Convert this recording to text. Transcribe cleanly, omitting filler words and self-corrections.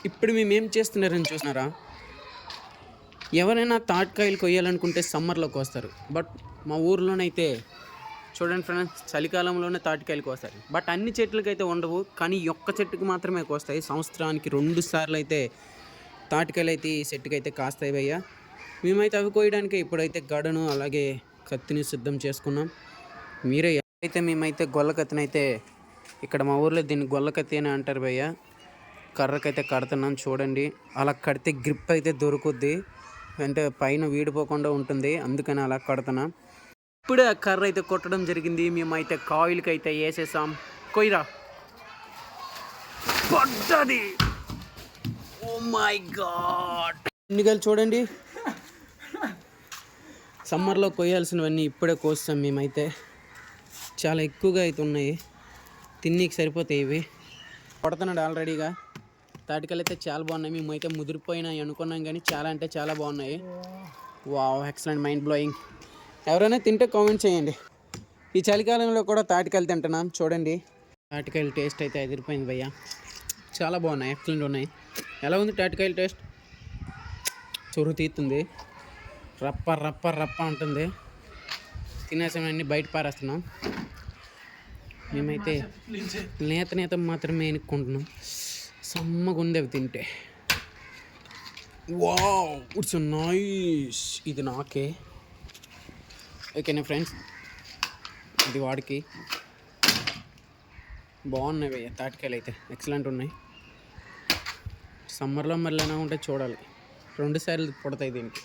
ఇప్పుడు మేమేం చేస్తున్నారని చూసినారా? ఎవరైనా తాటికాయలు కొయ్యాలనుకుంటే సమ్మర్‌లో కోస్తారు. బట్ మా ఊర్లోనైతే చూడండి ఫ్రెండ్స్, చలికాలంలోనే తాటికాయలు కోస్తారు. బట్ అన్ని చెట్లకైతే ఉండవు. కానీ ఈ ఒక్క చెట్టుకి మాత్రమే కోస్తాయి. సంవత్సరానికి 2 సార్లయితే తాటికాయలైతే ఈ చెట్టుకైతే కాస్తాయి భయ్య. మేమైతే అవి కోయడానికే ఇప్పుడైతే గడను అలాగే కత్తిని సిద్ధం చేసుకున్నాం. మీరే అయితే మేమైతే గొల్ల కత్తినైతే ఇక్కడ మా ఊర్లో దీన్ని గొల్ల కత్తి అని అంటారు భయ్య. కర్రకైతే కడుతున్నాను చూడండి. అలా కడితే గ్రిప్ అయితే దొరుకుద్ది. అంటే పైన వీడిపోకుండా ఉంటుంది. అందుకని అలా కడుతున్నా. ఇప్పుడే ఆ కర్ర అయితే కొట్టడం జరిగింది. మేమైతే కాయిల్కి అయితే వేసేసాం. కొయ్యరా పడ్డది. ఓ మై గాడ్, ఎన్నికలు చూడండి. సమ్మర్లో కొయ్యాల్సినవన్నీ ఇప్పుడే కోస్తాం. మేమైతే చాలా ఎక్కువగా అయితే ఉన్నాయి. తిన్నీకి సరిపోతాయి ఇవి. కొడుతున్నాడు ఆల్రెడీగా. తాటికాయలు అయితే చాలా బాగున్నాయి. మేమైతే ముదిరిపోయినాయి అనుకున్నాం కానీ చాలా అంటే చాలా బాగున్నాయి. Wow, excellent, mind blowing. ఎవరైనా తింటే కామెంట్ చేయండి. ఈ చలికాలంలో కూడా తాటికాయలు తింటున్నాం చూడండి. తాటికాయల టేస్ట్ అయితే ఎదిరిపోయింది భయ్య. చాలా బాగున్నాయి, ఎక్సలెంట్ ఉన్నాయి. ఎలా ఉంది తాటికాయల టేస్ట్? చొరు తీస్తుంది, రప్ప రప్ప రప్ప ఉంటుంది. తినేసామన్నీ బయట పారేస్తున్నాం. మేమైతే నేత మాత్రమే ఎనుక్కుంటున్నాం. సమ్మగా ఉంది అవి తింటే. Wow, it's nice. ఇది నాకే. ఓకేనా ఫ్రెండ్స్, ఇది వాడికి. బాగున్నాయి భయ్య తాటికాయలు అయితే, ఎక్సలెంట్ ఉన్నాయి. సమ్మర్లో మళ్ళీ ఎలా ఉంటే చూడాలి. 2 సార్లు పుడతాయి దీనికి.